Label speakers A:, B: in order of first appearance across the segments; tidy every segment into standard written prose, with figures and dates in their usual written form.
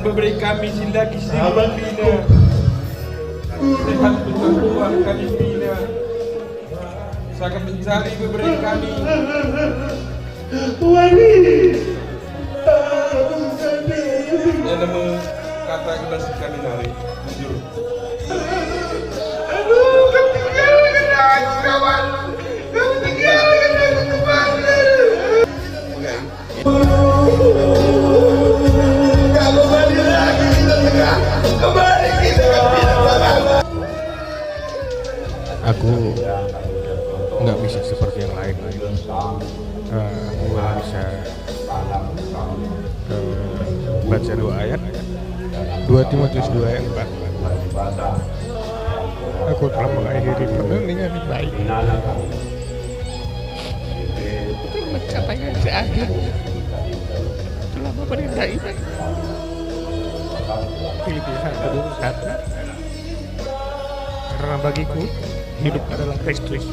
A: memberi kami lagi selamat bina. Sehat bertuah kami bina. Sangat mencari memberi kami.
B: Wali.
A: Yang nama kata kita kami nari. Jujur.
B: Aduh, ketinggalan aku kawan. Ketinggalan aku kembali. Kembali lagi kita tengah. Kembali kita bersama.
C: Aku nggak bisa seperti yang lain. Aku nggak bisa baca 2 ayat, 2 Timotius 2 ayat 4. Aku telah mengakhiri pertandingan yang baik, mencapai garis akhir, telah memerintah iman. Filipi 1:21. Karena bagiku hidup adalah Kristus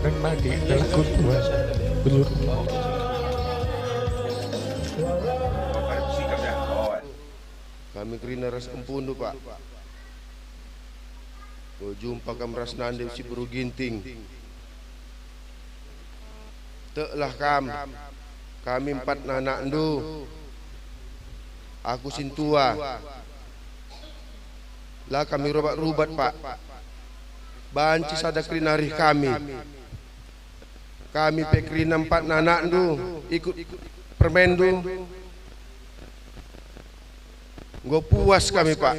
C: dan mati adalah keuntungan. Benar.
D: Kami kerina ras empundu Pak. Kau jumpa kami ras nande si buru ginting. Teklah kami 4 anak ndu. Aku sintua. Lah kami rubat Pak. Banci sada kerinarih kami. Kami pekrina 4 anak ndu ikut permendu. Gue puas kami Pak.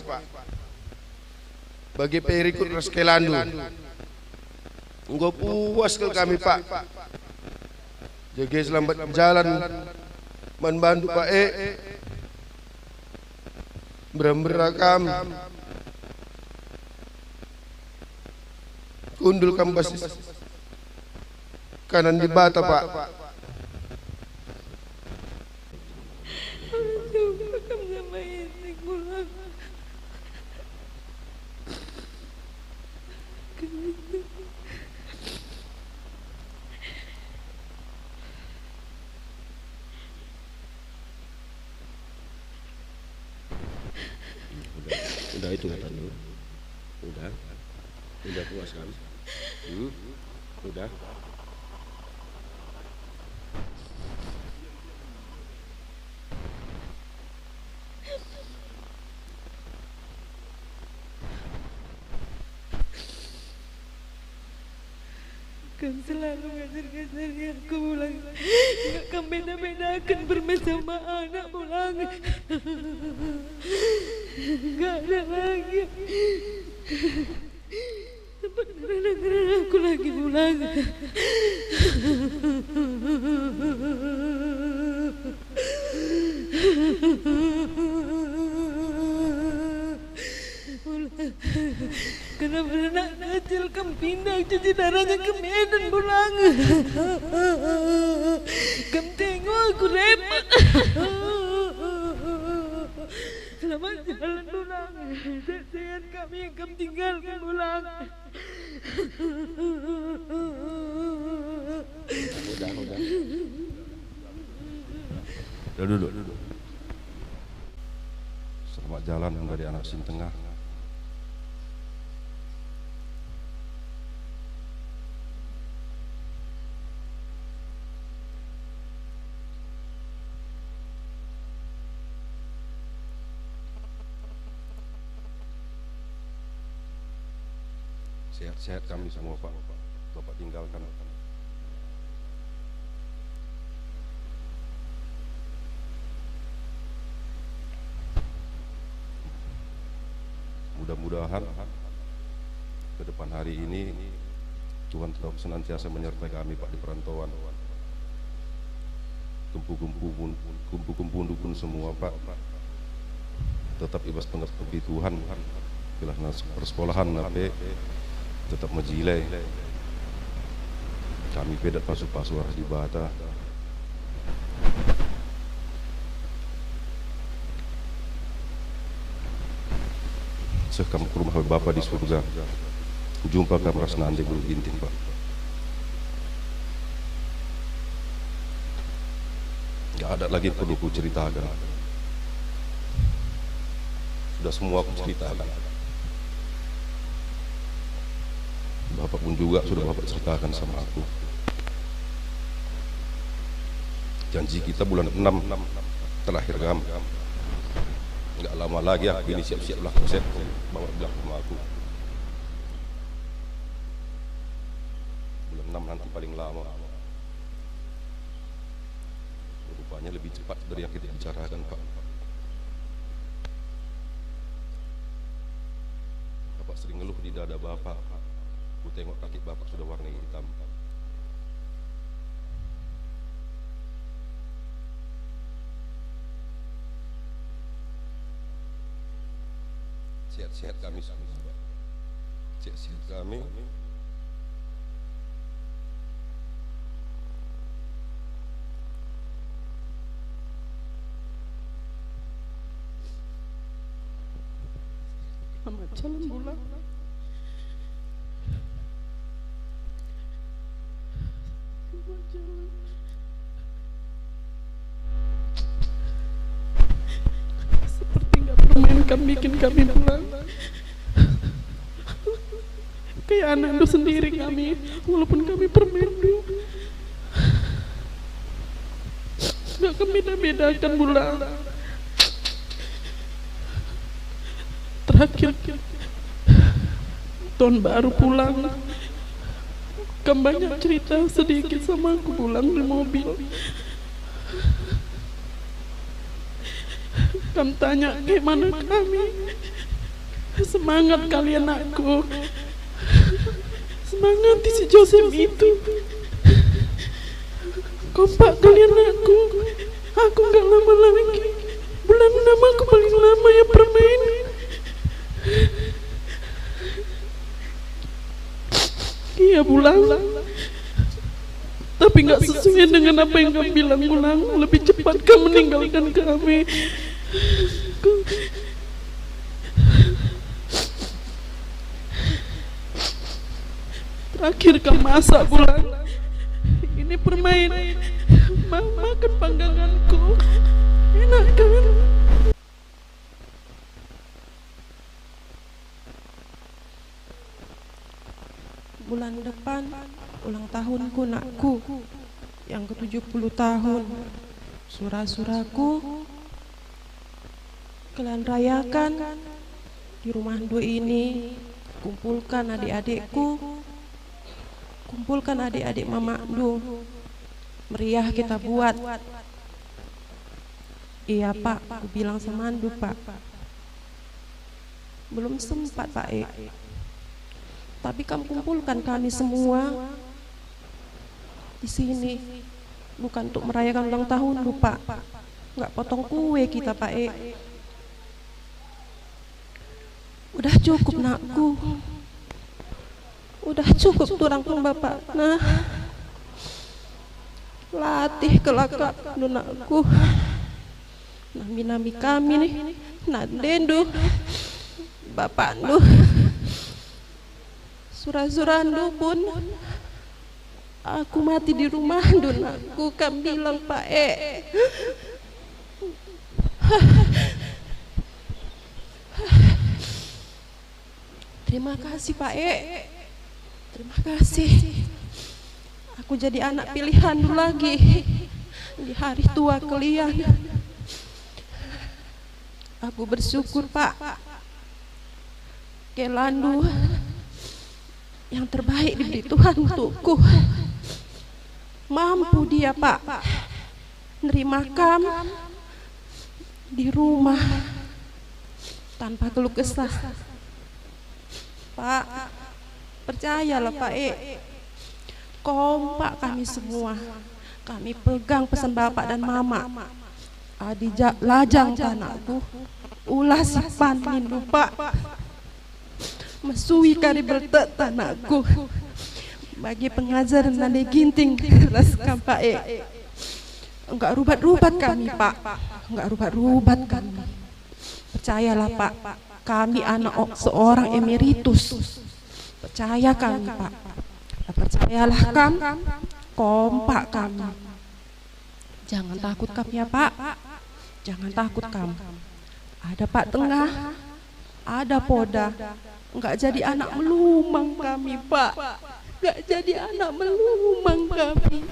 D: Bagi perikut raskelandu. Gue puas ke kami Pak. Jaga selamat jalan. Membantu Pak berakam. Kundul kambas kanan di bata Pak. Udah itu ngatan dulu. Udah puas kan? Udah.
E: Kamu selalu ngajar-ngajarnya aku pulang. Enggak kamu beda-bedakan bermain sama anak pulang. Enggak ada lagi. Sebenarnya aku lagi pulang. Kenapa anak kecil kamu pindah cuci darahnya ke Medan pulang. Kamu tengok aku repot. Selamat jalan pulang. Sehat kami yang kamu tinggalkan pulang.
D: Udah duduk. Selamat jalan yang dari anak sin tengah. Sehat-sehat kami semua Pak. Bapak tinggalkan. Mudah-mudahan ke depan hari ini Tuhan tetap senantiasa menyertai kami Pak di perantauan. Kumpu-kumpu dukun semua Pak. Tetap ibas pengerti Tuhan. Bila persekolahan nape tetap majilai. Kami pedat pasu-pasu harus dibata. Sekam ke rumah Bapak di surga. Jumpa kami ras nanti bulu ginting Pak. Gak ada lagi perlu ku ceritakan. Sudah semua aku ceritakan. Bapak pun juga sudah Bapak ceritakan sama aku. Janji kita bulan 6 terakhir Gam. Enggak lama lagi aku ini siap-siaplah konsep. Bapak bilang sama aku, bulan 6 nanti paling lama. Rupanya lebih cepat dari yang kita bicarakan, Pak. Bapak sering ngeluh di dada Bapak. Aku tengok kaki Bapak sudah warna hitam. Sehat-sehat kami semua, Pak. Sehat-sehat kami.
F: Selamat jalan pulang. Selamat jalan. Seperti nggak permainkan bikin kami pulang. Kayak anak lu sendiri kami, walaupun kami permendu. Nggak kami beda-bedakan pulang. Terakhir tahun baru pulang, Kam banyak cerita sedikit sama aku pulang di mobil. Kam tanya gimana kami, semangat kalian aku, semangat si Joseph itu, kompak kalian aku nggak lama lagi, bulan 6 aku paling lama ya permain. Iya pulang, tapi nggak sesuai dengan apa yang kamu bilang. Pulang lebih cepat kamu meninggalkan kami. Terakhir kamu masak pulang. Ini permain, makan pangganganku, enak kan? Bulan depan ulang tahunku nakku yang ke-70 tahun. Surah-surahku kalian rayakan di rumah Ndu ini. Kumpulkan adik-adikku, kumpulkan adik-adik Mama Ndu. Meriah kita buat. Iya Pak, aku bilang sama Ndu Pak. Belum sempat Pak tapi kamu kumpulkan kami semua di sini, bukan untuk merayakan ulang tahun lupa, nggak potong kue kita Pak Udah cukup nakku, udah cukup turang pun Bapak. Nah, latih kelakak nunakku, nami-nami kami nih, nandendu, Bapak Ndu. Surah-surah Ndu pun aku mati di rumah Ndu nakku, kam bilang Pak Terima kasih Pak terima kasih. Aku jadi anak pilihan Ndu lagi di hari tua kalian. Aku bersyukur Pak, Kelandu yang terbaik diberi Tuhan untukku. Mampu dia Pak nerima kam di rumah tanpa keluh kesah. Pak, percayalah Pak kompak kami semua. Kami pegang pesan Bapak dan Mama. Adi lajang tanahku, ulah sipan nindu Pak. Mesui kari bertek tanahku bagi pengajaran dan ginting raskan Pak enggak rubat-rubat kami Pak, enggak rubat-rubat kami. Percayalah Pak, kami anak seorang emeritus. Percaya kami Pak, percayalah kami, kompak kami. Jangan takut kami ya Pak, jangan takut kami. Ada Pak Tengah, ada poda. Enggak jadi anak melumang kami, Pak. Enggak jadi anak melumang kami.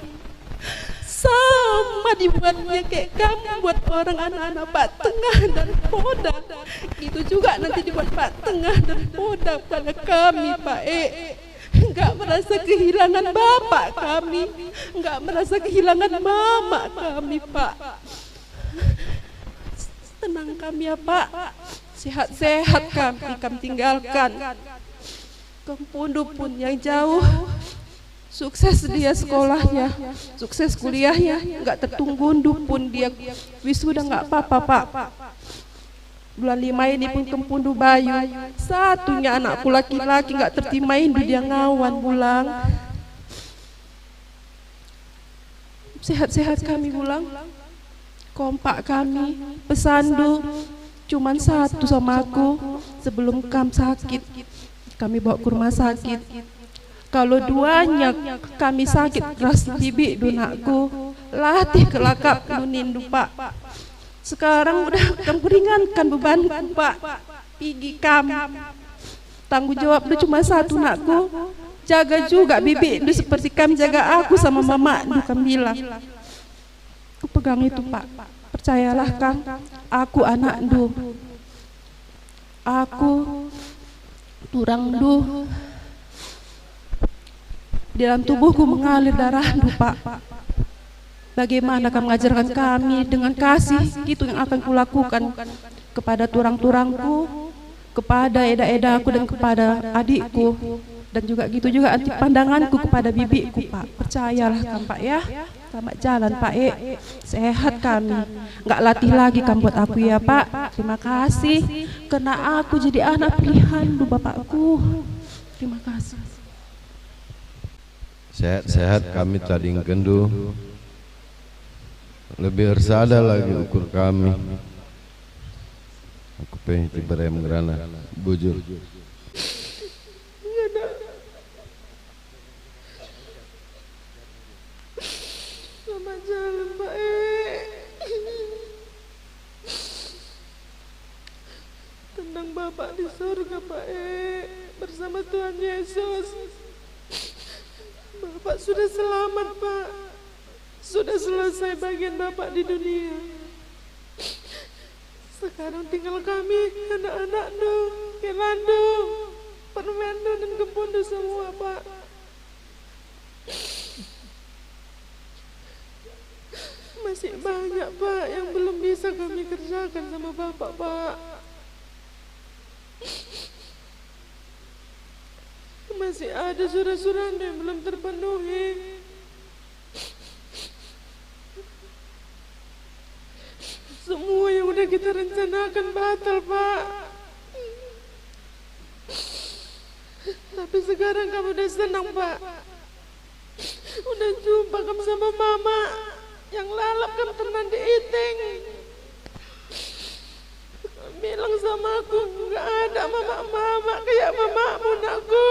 F: Sama dibuatnya kayak kamu buat orang anak-anak Pak Tengah dan Poda. Itu juga nanti dibuat Pak Tengah dan Poda pada kami, Pak Enggak merasa kehilangan bapak kami, enggak merasa kehilangan mama kami, Pak. Tenang kami ya, Pak. Sehat-sehat kami tinggalkan. Kempundu pun yang jauh, sukses dia sekolahnya, sukses kuliahnya, enggak tertunggundu pun dia wisuda enggak apa-apa, Pak. Bulan 5 ini pun Kempundu Bayu, satunya anakku laki-laki enggak tertimain dia ngawan pulang. Sehat-sehat kami pulang, kompak kami, pesandu cuman satu sama aku. Sebelum kam sakit, kami bawa ke rumah sakit. Kalau duanya kami sakit keras bibi dunakku, latih kelakap nunindu, Pak. Sekarang udah kamu ringankan bebanku, Pak. Pigi kam, tanggung jawab lu cuma satu nakku. Jaga juga bibi lu seperti kami jaga aku sama mama lu, kam bilang. Aku pegang itu, Pak. Percayalah Kang, aku anak du. Aku turang du. Di dalam tubuhku mengalir darah du, Pak. Bagaimana kamu mengajarkan kami dengan kasih, itu yang akan kulakukan kepada turang-turangku, kepada eda-edaku dan kepada adikku, dan juga gitu juga anti pandanganku kepada bibiku, Pak. Percayalah kan, Pak ya. Selamat jalan, Pak sehat kami. Enggak latih lagi kamu buat aku ya, Pak. Terima kasih karena aku jadi anak pilihan du bapakku. Terima kasih.
B: Sehat-sehat kami tadi kendu. Lebih bersada lagi ukur kami. Aku pengen tiba-tiba mengerana bujur.
E: Selamat jalan, Pak Tenang Bapak di surga, Pak bersama Tuhan Yesus. Bapak sudah selamat, Pak. Sudah selesai bagian Bapak di dunia. Sekarang tinggal kami, anak-anak Du, Kelando, Permendo dan Kempundu semua, Pak. Masih banyak, Pak, yang belum bisa kami kerjakan sama Bapak, Pak. Masih ada surat-surat yang belum terpenuhi. Semua yang udah kita rencanakan batal, Pak. Tapi sekarang kamu udah senang, Pak. Udah jumpa kamu sama mama yang lalap kamu tenang di iting. Bilang sama aku, nggak ada mama-mama kayak mamamu, nakku.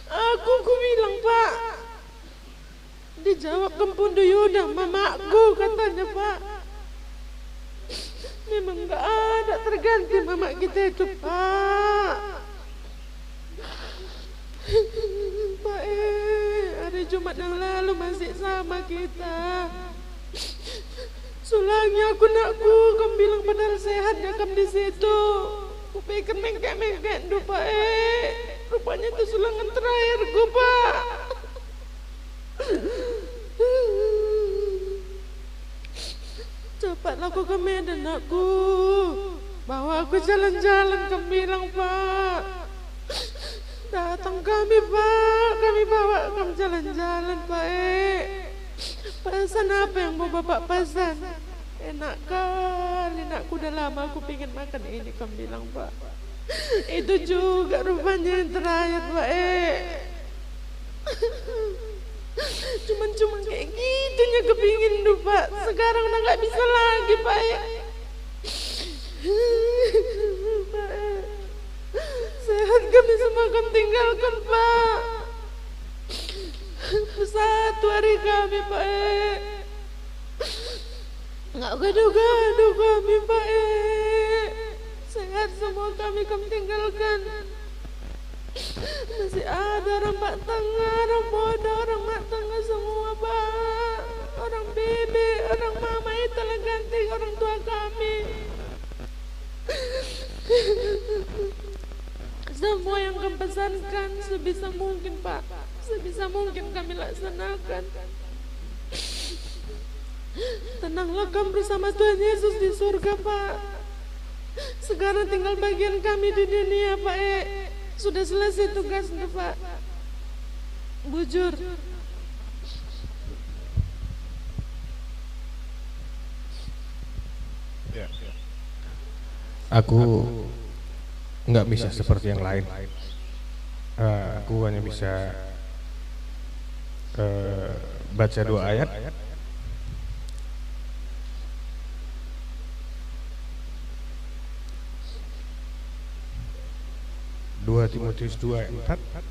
E: Aku bilang, Pak. Dijawab Kempundu Yuda, mamaku katanya, Pak. Memang nggak ada terganti mama kita itu, Pak. Pak hari Jumat yang lalu masih sama kita. Sulangnya aku nakku, kamu bilang padahal sehat ya kamu di situ. Aku pikir mengkek-mengkek du, Pak rupanya itu sulangan terakhirku, Pak. Cepatlah aku ke Medan, aku bawa aku jalan-jalan, kamu bilang, Pak. Datang kami, Pak, kami bawa kamu jalan-jalan, Pak Pesan apa yang mau Bapak pesan? Enak kali, nakku, udah lama aku pengen makan ini, kamu bilang, Pak. Itu juga rupanya yang terakhir, Pak Cuman kayak gitunya kepingin tuh, Pak. Sekarang udah gak bisa lagi, Pak Sehat kami semua kami tinggalkan, Pak. Satu hari kami, Pak Gak gaduh-gaduh kami, Pak sehat semua kami tinggalkan. Masih ada orang Pak Tengah, orang bodoh, orang Mak Tengah semua Pak. Orang bibi, orang mama itu telah ganti orang tua kami. Semua yang kami pesankan sebisa mungkin Pak, sebisa mungkin kami laksanakan. Tenanglah kamu bersama Tuhan Yesus di surga Pak. Sekarang tinggal bagian kami di dunia Pak. Sudah selesai tugasnya Pak. Bujur.
C: Aku nggak bisa seperti yang lain. Aku hanya bisa baca 2 ayat. Dua Timotius 2 ayat 4.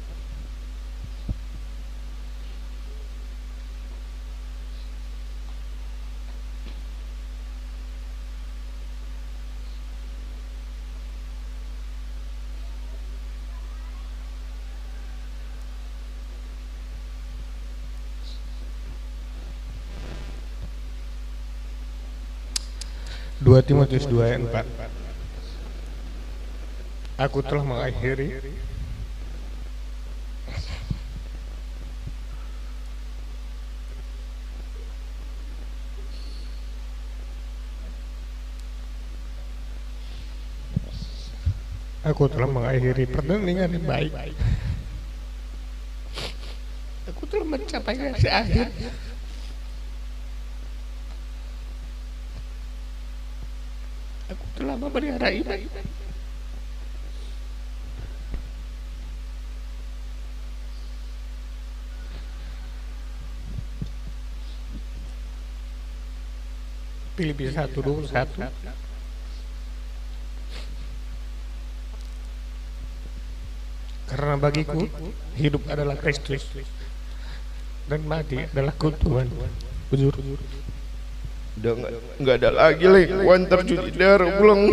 C: Dua Timotius 2 ayat 4. Aku telah mengakhiri pertandingan yang baik. Aku telah mencapai garis akhir. Aku telah memelihara iman. Filipi 1:21. Karena bagiku hidup adalah Kristus dan mati adalah keuntungan. Bujur.
A: Udah nggak ada lagi lekuan tercuci darah pulang.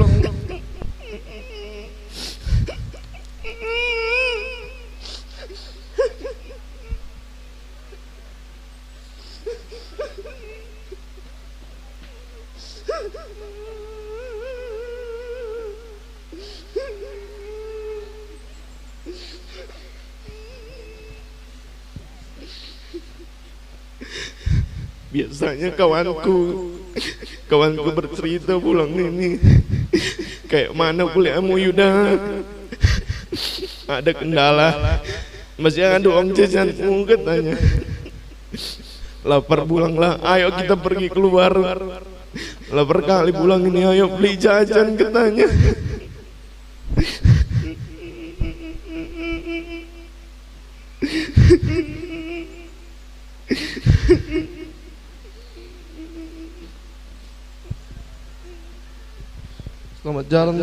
A: Biasanya kawanku bercerita pulang ini kayak mana kuliahmu Yuda, ada kendala, masih ada uang jajanmu katanya, lapar pulanglah, ayo kita pergi keluar, lapar kali pulang ini, ayo beli jajan katanya. Selamat jalan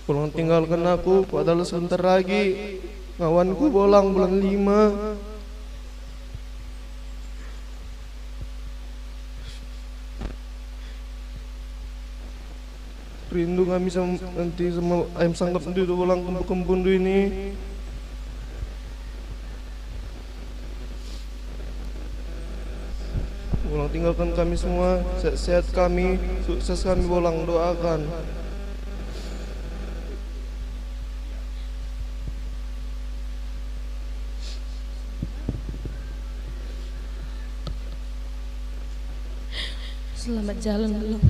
A: pulang tinggalkan aku, padahal sebentar lagi kawanku pulang bulan 5. Rindu kami nanti sama ayam sangkap itu pulang kembun ini. Pulang tinggalkan kami semua, sehat kami, sukses kami pulang, doakan.
G: Selamat jalan belum?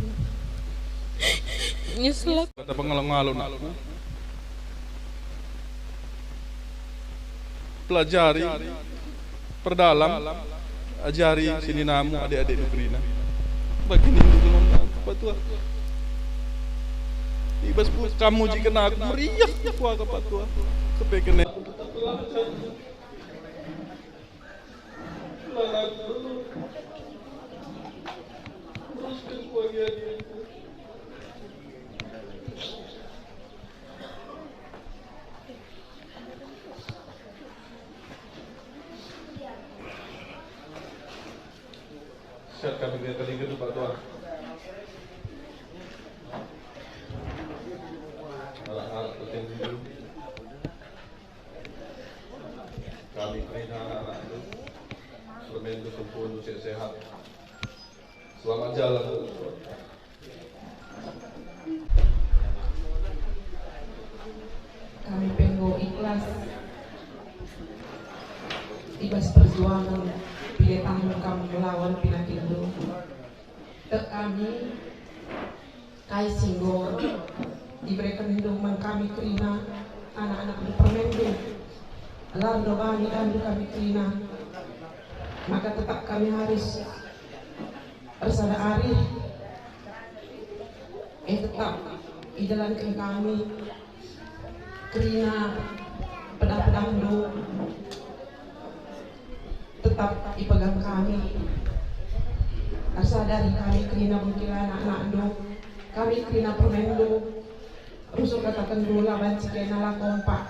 G: Nyesel.
A: Kata pengalung-alung aku. Pelajari, perdalam, ajari sini namu adik-adik Nukrina. Begini dengan apa tua? Ibas kamu jika aku meriah tua apa tua? Kepekene. Siap kami lihat tadi itu Pak Tua.
D: permen itu kumpul sehat. Selamat jalan.
G: Kami Penggo ikhlas ibas perjuangan pilih tanggung kami melawan penyakit itu. Kami kai singgo diberikan lindungan kami kerina anak-anak di Permendo. Lalu kami kerina, maka tetap kami harus bersadari tetap dijalankan kami kerina pedang-pedang do tetap dipegang kami. Tersadari kami kerina mungkin anak-anak do kami kerina Permendo rusuk katakan dulu lawan cikenala kompak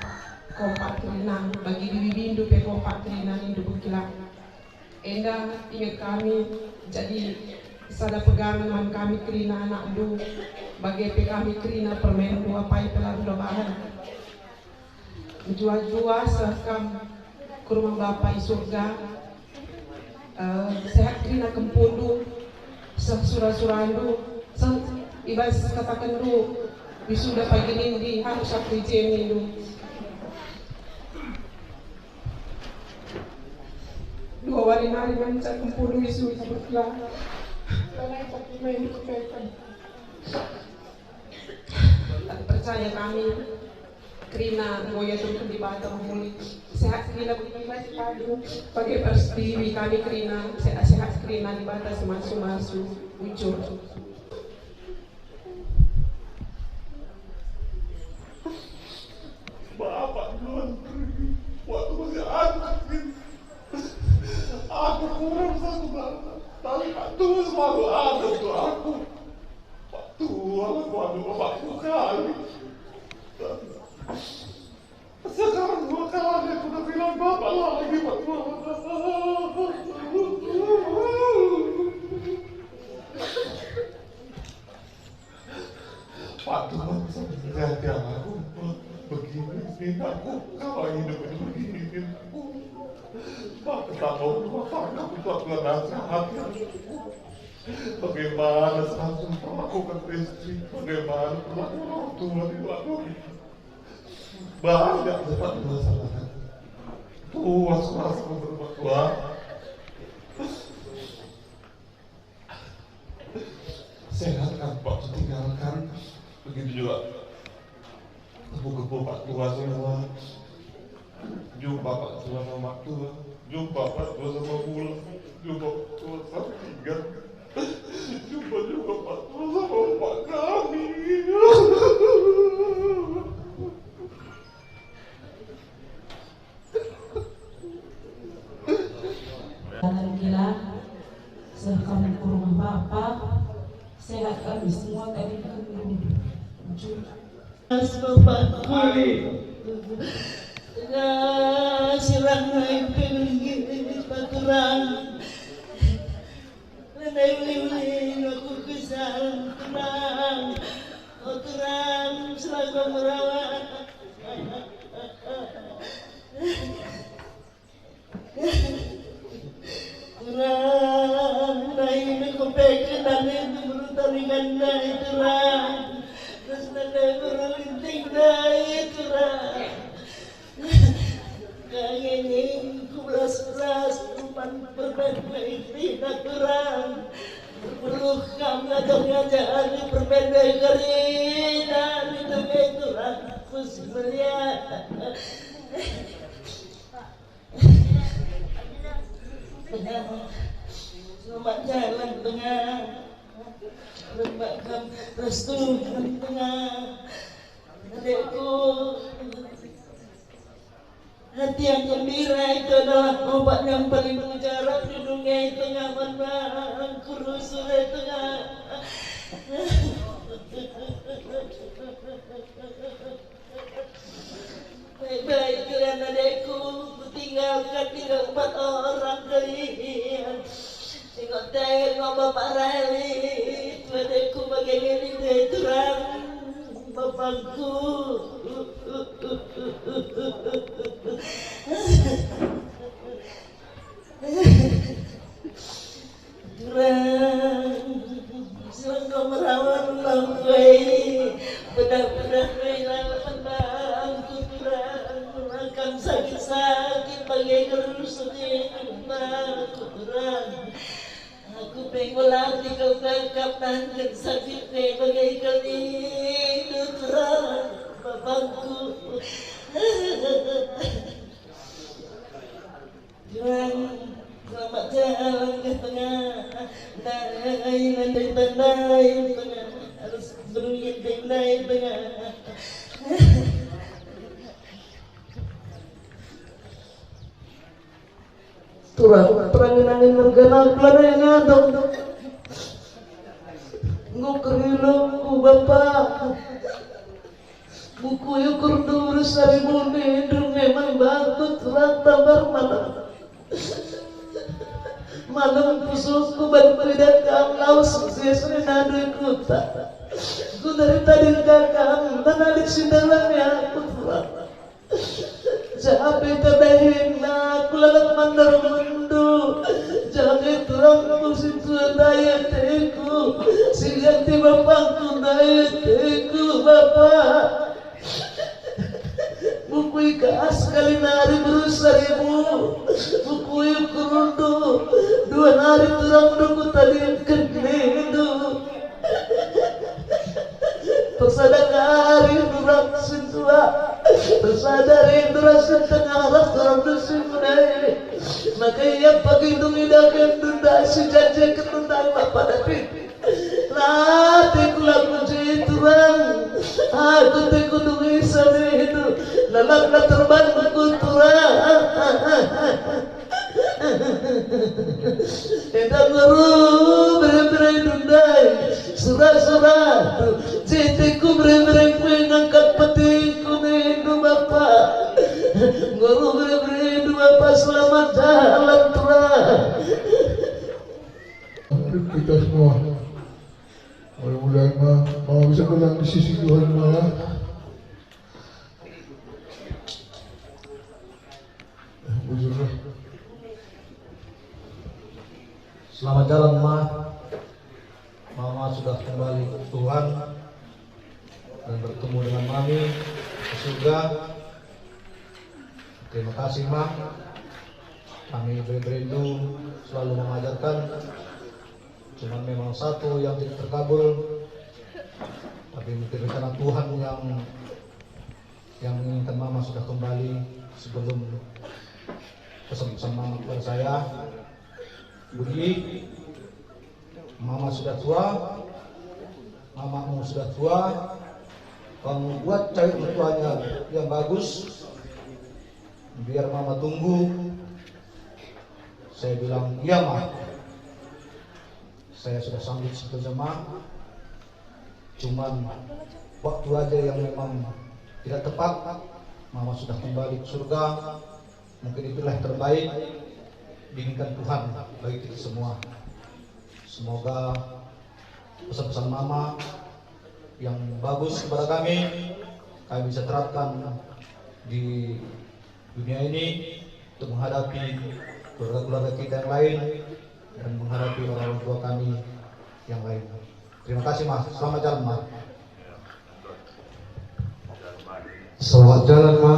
G: kerina bagi bibi bindu pe kompak kerina hindu bukila enda ingat kami jadi sada pegangan kami kerina anak do bagi pe kami kerina Permendo apa itu lalu bahan jua-jua sekam ke rumah Bapak di surga sehat kerina kempundu surah-surandu ibas katakan du wisuda pagi nindi harus aku izin du dua hari nari mencak kempundu wisuda berkelah karena itu main kebaikan tak percaya kami kerina goya turun di batang muli sehat kerina begitu padu pakai perstiwi kami kerina sehat kerina di batas masuk ucur
C: Bapak belum pergi waktu masih anak ini. Aku kurang satu bangsa, tapi Pak Tua selalu ada untuk aku. Pak Tua selalu bapakku kali. Sekarang 2 kali aku udah bilang Bapak lagi Pak Tua. Pak Tua bisa menjadi aku. Begini aku kalau hidup ini begini aku Pak tahu rumah tangga itu adalah nasihat bagaimana seharusnya perlakukan istri bagaimana perlakukan orang tua dilakukan banyak cepat dilaksanakan tua suara berbuat tua sehat kan Pak tinggalkan begitu juga Kepo Pak Tua semua jumpa Pak Tua sama Mak Tua jumpa Pak Tua sama Bula jumpa Pak Tua sama Tiga jumpa juga Pak Tua sama Pak kami
G: Alhamdulillah setelah kami ke rumah Bapak sehat kami semua kami
H: Bapakku silang naik pergi paturan naik aku kesal terang selalu merawat terang naik kepekan dan itu bertarikan naik terang terus nanti berlinting naik terang kayak ini kubelas umpan permen tidak terang perlu kamu ataunya jangan permen kering dan itu terang terus melihat selamat jalan tengah Rebakkan restu di tengah adikku hati yang gembira itu adalah obat yang paling mujarab di dunia tengah mana kurus di tengah baik-baik kalian adikku tinggal 4 orang kalian tengok tengok Bapak Rali adikku bagaimana dia terang bapakku Pengulang di kau kakap nanti sakit bagai kali itu terang bapakku. Juang selamat jalan ke tengah, naik tengah harus beruit naik tengah. Terangin angin mergana keluar dong. Ngukerilu bapak. Buku yukur dulu seribu hidung memang bagus terang tambar malam. Malam pusuku berbeda kamlau sukses nadu kuta. Ku dari tadi kakam tanah di sindalannya aku terang. Sampai terdahin aku lalat mandar mendu. Jangan terang musim tua daya teku. Siganti bapakku daya teku bapak. Buku ikas kali nari berusaha 1000. Buku kurundu 2 nari terang duku tadi kendu. Tersadar indra sentua, tersadar indra setengah ras terang dusun munai. Makanya pagi dungi dakan dunda si janji ketundang pada pit. Latih kulaku jadi turang, aku teku dungi sana itu, lalak terbang aku turang. Entah nguru bere-bere dundai, surah-surah citiku bere-bere kue ngangkat petiku nindu bapak. Nguru bere-bere nindu bapak selamat jalan terang.
C: Untuk kita semua, mudah-mudahan mau bisa pulang di sisi Tuhan malah. Bujurlah.
I: Selamat jalan Ma. Mama sudah kembali ke Tuhan dan bertemu dengan Mami di surga. Terima kasih Ma. Kami berindu selalu mengajarkan. Cuman memang satu yang tidak terkabul. Tapi mungkin rencana Tuhan yang menginginkan Mama sudah kembali sebelum pesan-pesan Mama kepada saya. Budi, Mama sudah tua, Mamamu sudah tua, kamu buat cari mertuanya yang bagus, biar Mama tunggu. Saya bilang, iya Ma, saya sudah sanggup sebetulnya Ma, cuman waktu aja yang memang tidak tepat. Mama sudah kembali ke surga, mungkin itulah yang terbaik diinginkan Tuhan bagi kita semua. Semoga pesan-pesan Mama yang bagus kepada kami bisa terapkan di dunia ini untuk menghadapi keluarga-keluarga kita yang lain dan menghadapi orang tua kami yang lain. Terima kasih Mas. Selamat jalan Ma.
J: Selamat jalan Ma.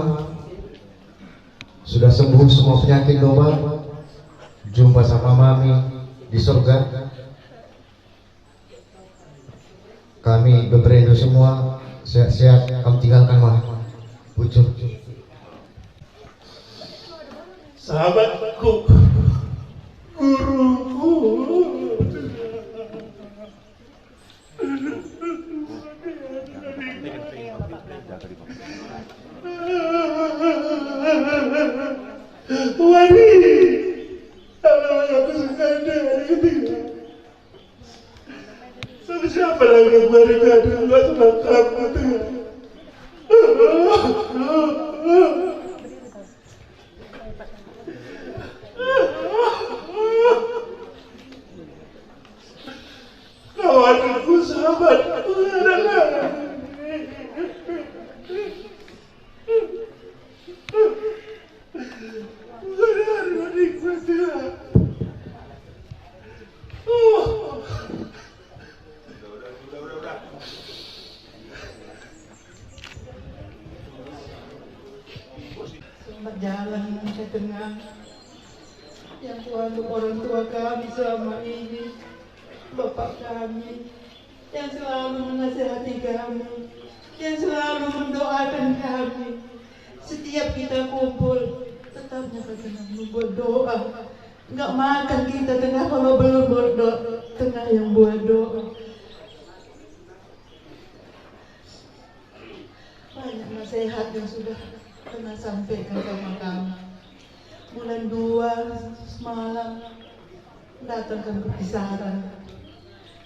J: Sudah sembuh semua penyakit Ma. Jumpa sama Mami di surga. Kami berberindu semua sehat-sehat. Kamu tinggalkan Ma. Bujur.
C: Sahabatku, guruku, Wadi, kalau aku sengaja ketiga, tapi siapa lagi yang mereka dulu senang kamu tuh? Kawanku, sahabatku adalah
G: selamat jalan ke tengah yang Tuhan untuk orang tua kami selama ini. Bapak kami yang selalu menasihati kami, yang selalu mendoakan kami. Setiap kita kumpul, tetapnya kita membuat doa. Nggak makan kita tengah kalau belum berdoa, tengah yang buat doa. Banyak nasihat yang sudah pernah sampaikan sama kami. Bulan 2 semalam datangkan perpisahan.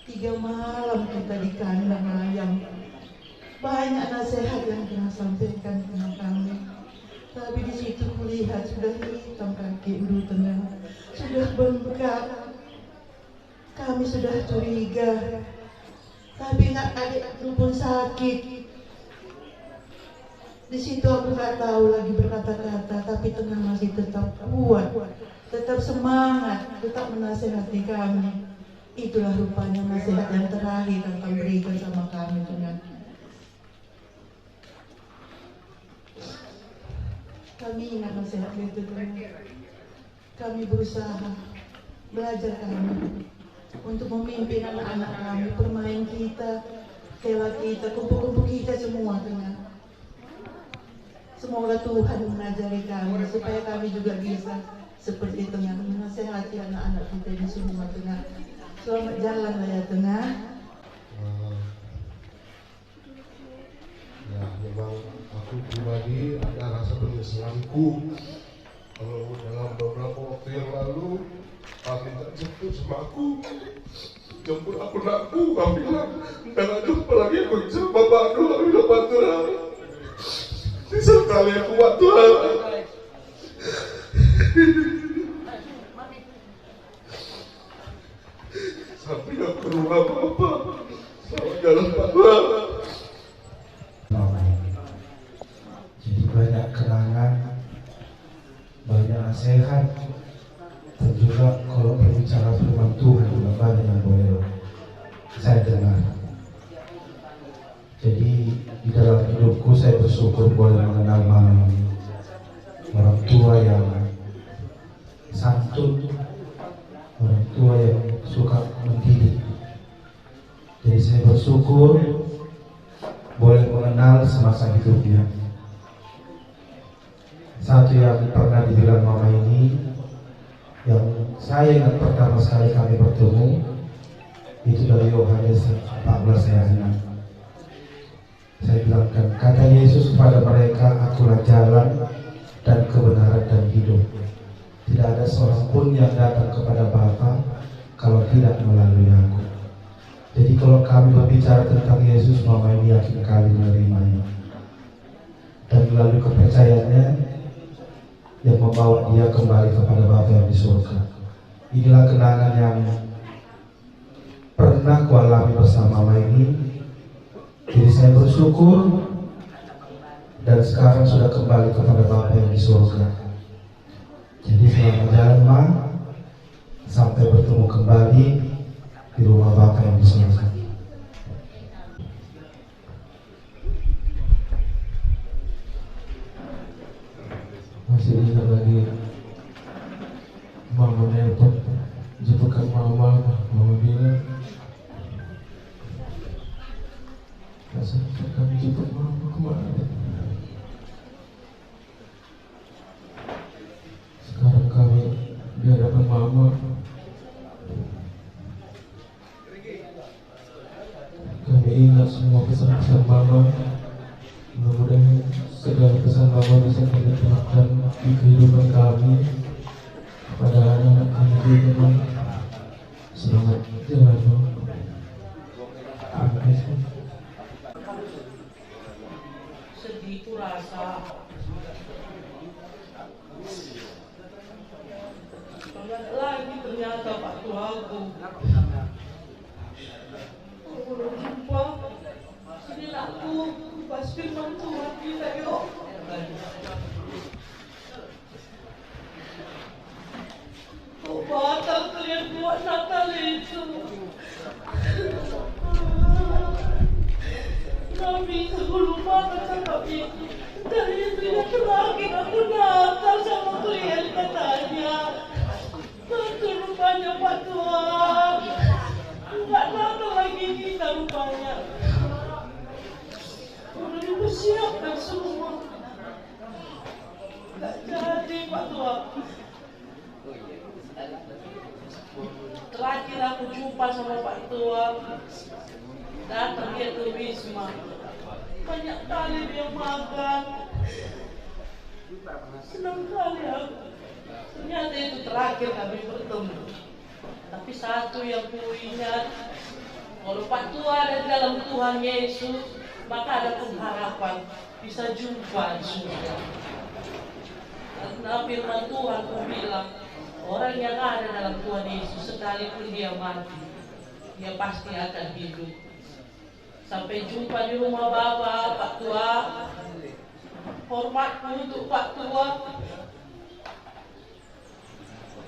G: 3 malam kita di kandang ayam. Banyak nasihat yang pernah sampaikan kepada kami. Tapi di situ kulihat sudah hitam kaki ulu tengah, sudah bengkak. Kami sudah curiga. Tapi nak adik itu pun sakit. Di situ aku tak tahu lagi berkata-kata, tapi tengah masih tetap kuat, tetap semangat, tetap menasihati kami. Itulah rupanya nasihat yang terakhir yang kami berikan sama kami tengah. Kami ingat nasihat itu tengah. Kami berusaha belajar kami untuk memimpin anak-anak kami, permain kita, kewa kita, kumpul-kumpul kita semua tengah. Semoga Tuhan mengajari kami supaya kami juga bisa seperti tengah menasehati anak-anak kita ini semua tengah. Selamat jalan lah ya tengah.
C: Ya memang aku pribadi ada rasa penyesalanku kalau dalam beberapa waktu yang lalu kami tak jemput sama aku, jemput aku nakku, kami bilang jangan jumpa lagi aku sama bapak dulu, kami dapat terang. Sekali aku buat Tuhan. Sampai gak perlu apa-apa. Selamat jalan Pak Tuhan.
J: Jadi banyak kenangan, banyak nasihat, dan juga kalau berbicara firman Tuhan juga banyak yang boleh saya dengar. Jadi di dalam hidupku saya bersyukur boleh mengenal mami, orang tua yang santun, orang tua yang suka mendidik. Jadi saya bersyukur boleh mengenal semasa hidupnya. Satu yang pernah dibilang mama ini, yang saya ingat pertama sekali kami bertemu, itu dari Yohanes 14 ayat 6. Saya bilangkan, kata Yesus kepada mereka, akulah jalan dan kebenaran dan hidup. Tidak ada seorang pun yang datang kepada Bapa kalau tidak melalui aku. Jadi kalau kami berbicara tentang Yesus, mama ini yakin kali menerimanya. Dan melalui kepercayaannya yang membawa dia kembali kepada Bapa yang di surga. Inilah kenangan yang pernah kualami bersama mama ini. Jadi saya bersyukur dan sekarang sudah kembali kepada Bapa yang di surga. Jadi selamat jalan Ma, sampai bertemu kembali di rumah Bapa yang di surga. Masih ingat lagi mama nelpon, jepukan mama bilang, rasanya kami jemput mama kemarin. Sekarang kami di hadapan mama. Kami ingat semua pesan-pesan mama. Mudah-mudahan segala pesan mama bisa kami terapkan di kehidupan kami pada anak-anak kami teman. Selamat jalan mama. Terima kasih.
G: Sedih itu rasa. Banyak lagi ternyata Pak Tuhanku. Belum jumpa. Sini aku pas firman Tuhan kita yuk. Oh batal kalian buat Natal itu. Kami sebelum makan sama ini. Dari itu yang terakhir aku Natal sama kalian katanya. Tentu rupanya Pak Tuhan. terakhir aku jumpa sama Pak Tua, datang dia ke Wisma. Banyak kali dia makan. Senang kali aku. Ternyata itu terakhir kami bertemu. Tapi satu yang ku ingat, kalau Pak Tua ada di dalam Tuhan Yesus, maka ada pengharapan bisa jumpa di surga. Karena firman Tuhan ku bilang, orang yang ada dalam Tuhan Yesus sekalipun dia mati, dia pasti akan hidup. Sampai jumpa di rumah Bapak, Pak Tua. Hormatku untuk Pak Tua.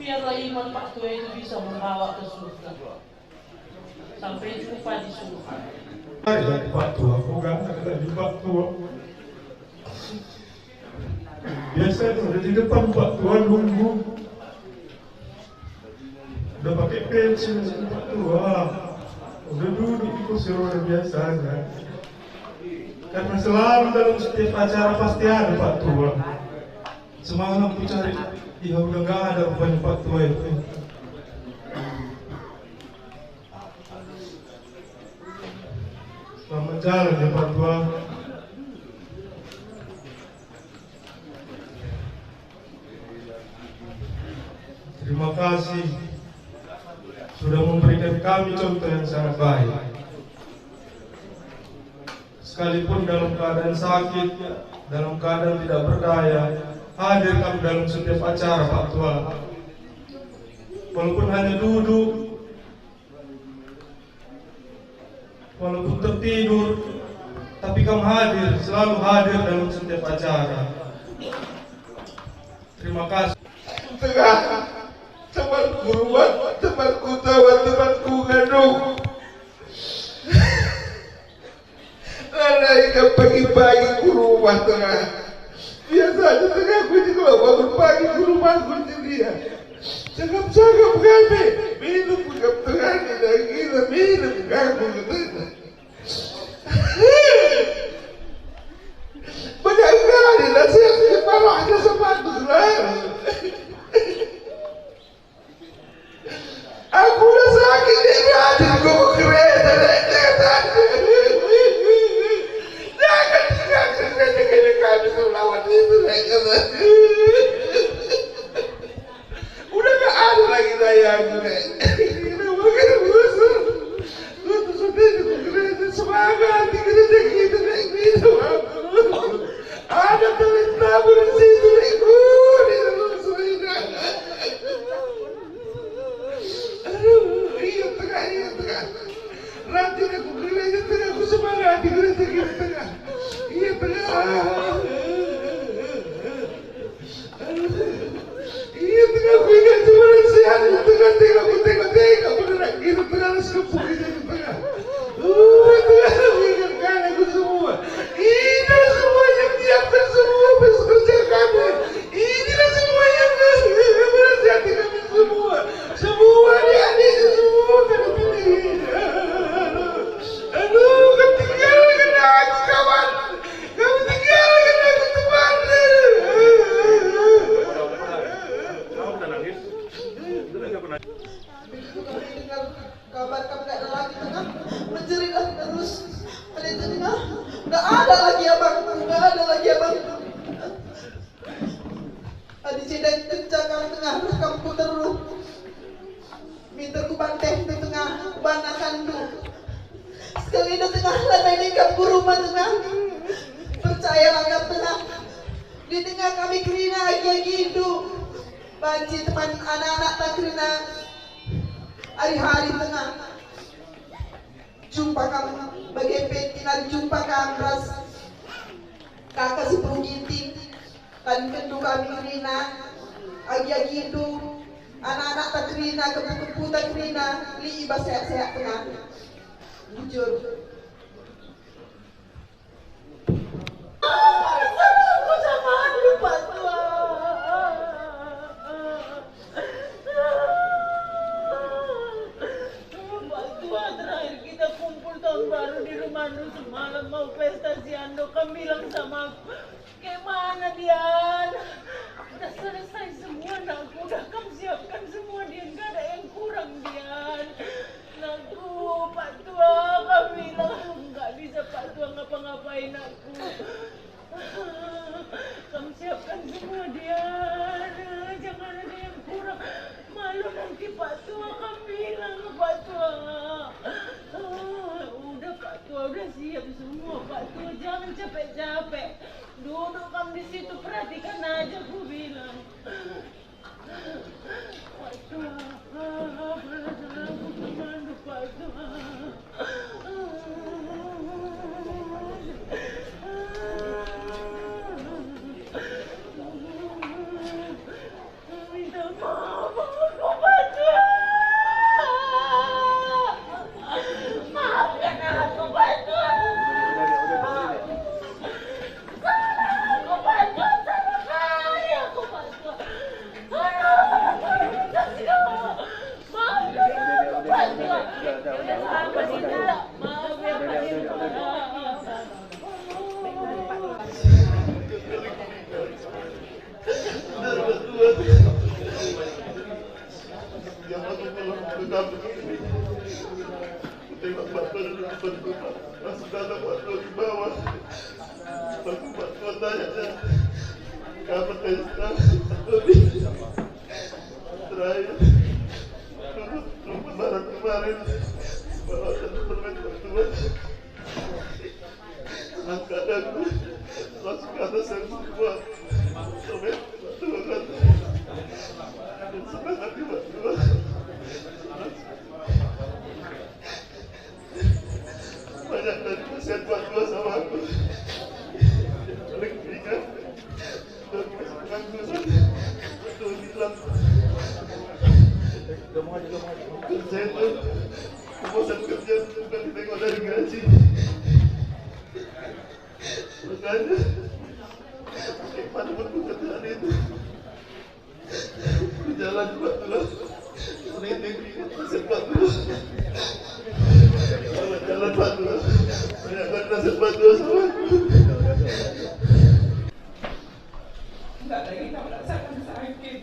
G: Biarlah iman Pak Tua itu bisa membawa ke surga. Sampai jumpa di surga.
C: Pak Tua, bukan ada di Pak Tua. Biasanya udah di depan Pak Tua nunggu. Udah pakai pensil Pak Tua. Udah duduk di kursi roda biasanya. Karena selalu dalam setiap acara pasti ada Pak Tua. Semalam aku cari, ya udah gak ada rupanya Pak Tua itu. Selamat jalan ya Pak Tua. Terima kasih sudah memberikan kami contoh yang sangat baik. Sekalipun dalam keadaan sakit, dalam keadaan tidak berdaya, hadir kami dalam setiap acara Pak Tua. Walaupun hanya duduk, walaupun tertidur, tapi kamu hadir, selalu hadir dalam setiap acara. Terima kasih.
A: Temanku rumah, temanku tawa, temanku ngandung. Ada yang pagi-pagi ke rumah tengah. Biasanya tengah aku ini kalau bangun pagi ke rumahku dia. Cakap-cakap kami, minum ke tengah ni dah gila, minum kamu ke tengah. Banyak kali nasihat kepalanya sepatu selalu. Aku udah sakit di badan, gue mau kereta naik jangan kami lawan itu naik kereta. Udah gak ada lagi daya gue. Makin busur. Gue tuh sudah di kereta semangat di kereta kita naik itu. Ada telit tabur di situ naik gue di dalam sudah. Aduh, iya tengah. Nanti aku kereta tengah, aku semangat di kereta kita tengah. Iya tengah. Iya tengah, aku ingat cuma sehat di tengah. Aku tengok beneran gitu tengah harus kepuk di tengah. Tengah, aku ingat kan aku semua. Ini semua yang siapkan semua pekerja kami. Inilah semua yang menasihati kami semua. Semua adik-adik semua kami pilih. Aduh, kau tinggalkan aku kawan. Kau tinggalkan aku teman.
C: Kamu udah nangis? Udah gak pernah.
H: Begitu kami dengar kabar kami gak ada lagi tengah, menjerit terus. Ada itu tengah, gak ada lagi abang. Ada cedek kencang tengah, kamu putar dulu. Minta ku banteng di tengah, banakan dulu. Sekali di tengah, lantai nikah ku rumah tengah. Percayalah kap tengah. Di tengah kami kerina lagi hidup. Banci teman anak-anak tak kerina. Hari-hari tengah. Jumpa kamu bagai petinan, jumpa kamu ras. Kakak si Puginting. Kan kendu kami kerina. Agi-agi hidup. Anak-anak tak kerina, kepu-kepu tak kerina. Li iba sehat-sehat tengah. Jujur. Aku sama aduh Pak Tua. Pak Tua, terakhir kita kumpul tahun baru di rumah Anu semalam mau pesta si Ando. Kamu bilang sama aku, kayak mana Dian? Udah selesai semua, nak. Udah kamu siapkan semua, Dian. Gak ada yang kurang, Dian.
K: Kamu siapkan semua dia. Jangan ada yang kurang. Malu nanti Pak Tua akan bilang Pak Tua. Udah Pak Tua, udah siap semua Pak Tua. Jangan capek-capek. Duduk kamu di situ, perhatikan aja aku bilang. Pak Tua, aku kemana Pak Tua? Minta maaf aku Pak Tua. Maafkan aku Pak Tua.
C: Tengok Pak Tua langsung datang Pak Tua di bawah. Pak Tua tanya saya, kapan pesta? Terakhir lebaran kemarin bawa satu permen Pak Tua. Angkat aku langsung ke atas yang semua. Sampai Pak Tua kata, dan senang hati Pak Tua. Banyak dari nasihat Pak Tua sama aku. Paling ingat dan pengangguran Pak Tua bilang, saya itu kebosan kerja bukan ditengok dari gaji. Makanya gimana pun pekerjaan itu berjalan Pak Tua. Sering nasihat Pak Tua. Jalan Pak Tua, banyak nasihat Pak Tua sama aku.
G: Tidak lagi kamu rasakan sakit.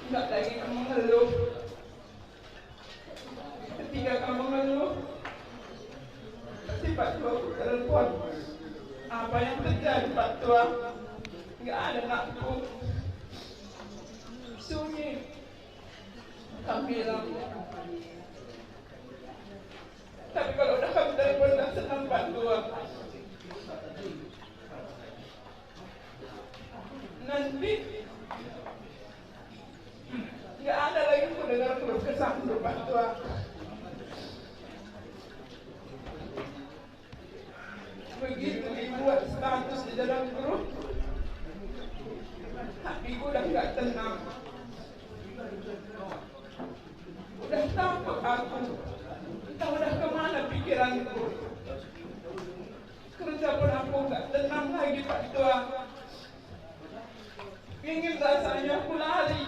G: Tidak lagi kamu mengeluh. Ketika kamu mengeluh, pasti Pak Tua telepon. Apa yang terjadi Pak Tua? Nggak ada nakku. Sunyi. Kamu bilang, tapi kalau udah kamu telepon dan senang Pak Tua, nanti nggak ada lagi aku dengar keluh kesah Pak Tua. Begitu dibuat status di dalam grup, hatiku udah nggak tenang. Udah takut aku, entah udah kemana pikiranku. Kerja pun aku nggak tenang lagi Pak Tua. Ingin rasanya aku lari.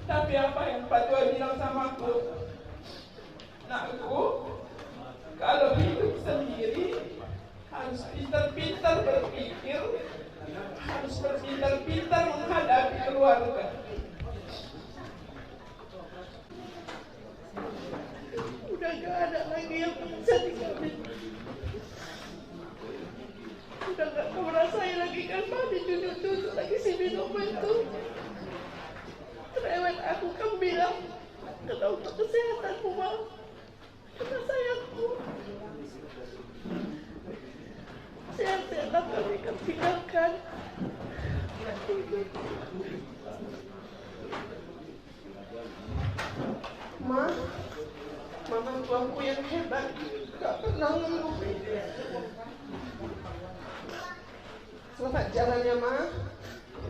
G: Tapi apa yang Pak Tua bilang sama aku? Nakku, kalau hidup sendiri harus pintar-pintar berpikir, harus berpintar-pintar menghadapi keluarga. Udah gak ada lagi yang bisa dikawin. Udah gak kamu rasain lagi kan Pak, ditunjuk-tunjuk lagi si Binomo itu. Cerewet aku, kamu bilang karena untuk kesehatanmu Pak, karena sayangku. Sehat-sehat kami akan tinggalkan. Ma, mama tuaku yang hebat, gak pernah ngeluh. Selamat jalan ya Ma.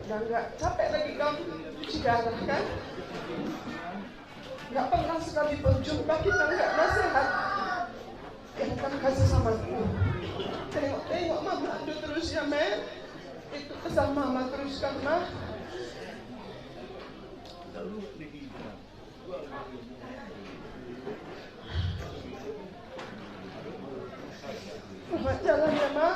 G: Dan gak capek lagi kamu cuci darah kan? Gak pernah sekalipun jumpa kita gak nasihat yang kamu kasih sama aku. Tengok Mama itu terus ya Mel. Itu pesan Mama teruskan Ma. Selamat jalan ya Ma.